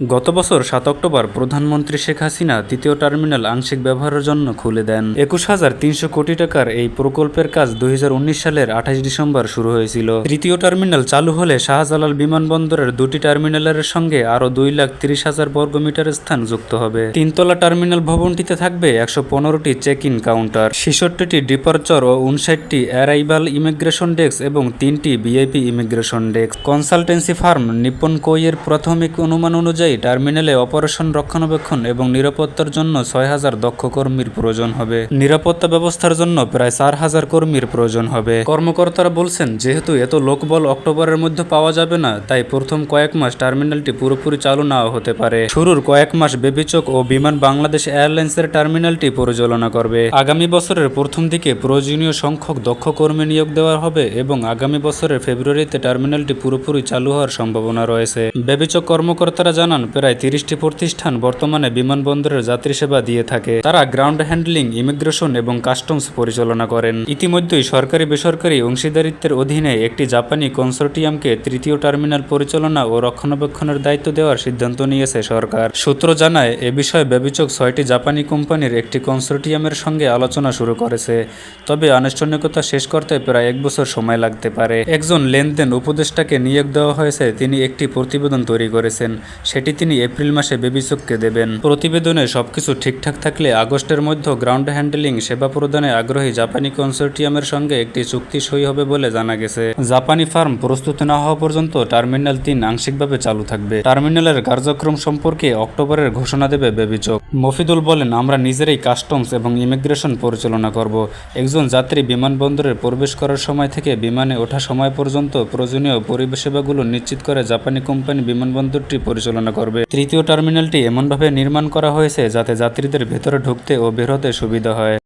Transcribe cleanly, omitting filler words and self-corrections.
গত বছর ৭ অক্টোবর প্রধানমন্ত্রী শেখ হাসিনা তৃতীয় টার্মিনাল আংশিক ব্যবহারের জন্য খুলে দেন। ২১,৩০০ কোটি টাকার এই প্রকল্পের কাজ ২০১৯ সালের ২৮ ডিসেম্বর শুরু হয়েছিল। তৃতীয় টার্মিনাল চালু হলে শাহজালাল বিমানবন্দরের দুটি টার্মিনালের সঙ্গে আরও ২,৩০,০০০ বর্গমিটার স্থান যুক্ত হবে। তিনতলা টার্মিনাল ভবনটিতে থাকবে ১১৫টি চেক ইন কাউন্টার, ৬৬টি ডিপারচার ও ৫৯টি অ্যারাইভাল ইমিগ্রেশন ডেস্ক এবং ৩টি VIP immigration desk. Consultancy firm Nippon কোইয়ের প্রাথমিক অনুমান অনুযায়ী টার্মিনালে অপারেশন, রক্ষণাবেক্ষণ এবং নিরাপত্তার জন্য ৬,০০০ দক্ষ কর্মীর প্রয়োজন হবে। নিরাপত্তা ব্যবস্থার জন্য প্রায় ৪,০০০ কর্মীর প্রয়োজন হবে। কর্মকর্তারা বলছেন, যেহেতু এত লোকবল অক্টোবরের মধ্যে পাওয়া যাবে না, তাই প্রথম কয়েক মাস টার্মিনালটি পুরোপুরি চালু নাও হতে পারে। শুরুর কয়েক মাস বেবিচক ও বিমান বাংলাদেশ এয়ারলাইন্সের টার্মিনালটি পরিচালনা করবে। আগামী বছরের প্রথম দিকে প্রয়োজনীয় সংখ্যক দক্ষ কর্মী নিয়োগ দেওয়া হবে এবং আগামী বছরের ফেব্রুয়ারিতে টার্মিনালটি পুরোপুরি চালু হওয়ার সম্ভাবনা রয়েছে। বেবিচক কর্মকর্তারা জানান, প্রায় ৩০টি প্রতিষ্ঠান বর্তমানে বিমানবন্দরের যাত্রী সেবা দিয়ে থাকে। তারা গ্রাউন্ড হ্যান্ডলিং, ইমিগ্রেশন এবং কাস্টমস পরিচালনা করেন। ইতিমধ্যেই সরকারি বেসরকারি অংশীদারিত্বের অধীনে একটি জাপানি কনসোর্টিয়ামকে তৃতীয় টার্মিনাল পরিচালনা ও রক্ষণাবেক্ষণের দায়িত্ব দেওয়ার সিদ্ধান্ত নিয়েছে সরকার। সূত্র জানায়, এ বিষয়ে বেবিচক ৬টি জাপানি কোম্পানির একটি কনসোর্টিয়ামের সঙ্গে আলোচনা শুরু করেছে। তবে আনুষ্ঠানিকতা শেষ করতে প্রায় ১ বছর সময় লাগতে পারে। একজন লেনদেন উপদেষ্টাকে নিয়োগ দেওয়া হয়েছে। তিনি একটি প্রতিবেদন তৈরি করেছেন, সেটি তিনি এপ্রিল মাসে বেবিচককে দেবেন। প্রতিবেদনে সবকিছু ঠিকঠাক থাকলে আগস্টের মধ্যে গ্রাউন্ড হ্যান্ডলিং সেবা প্রদানে আগ্রহী জাপানি কনসোর্টিয়ামের সঙ্গে একটি চুক্তি সই হবে বলে জানা গেছে। জাপানি ফার্ম প্রস্তুত না হওয়া পর্যন্ত টার্মিনাল ৩ আংশিকভাবে চালু থাকবে। টার্মিনালের কার্যক্রম সম্পর্কে অক্টোবরের ঘোষণা দেবে বেবিচক। মফিদুল বলেন, আমরা নিজেরাই কাস্টমস এবং ইমিগ্রেশন পরিচালনা করব। একজন যাত্রী বিমানবন্দরে প্রবেশ করার সময় থেকে বিমানে ওঠা সময় পর্যন্ত প্রয়োজনীয় পরিষেবাগুলো নিশ্চিত করে জাপানি কোম্পানি বিমানবন্দরটি পরিচালনা করবে। তৃতীয় টার্মিনালটি এমনভাবে নির্মাণ করা হয়েছে যাতে যাত্রীদের ভেতরে ঢুকতে ও বের হতে সুবিধা হয়।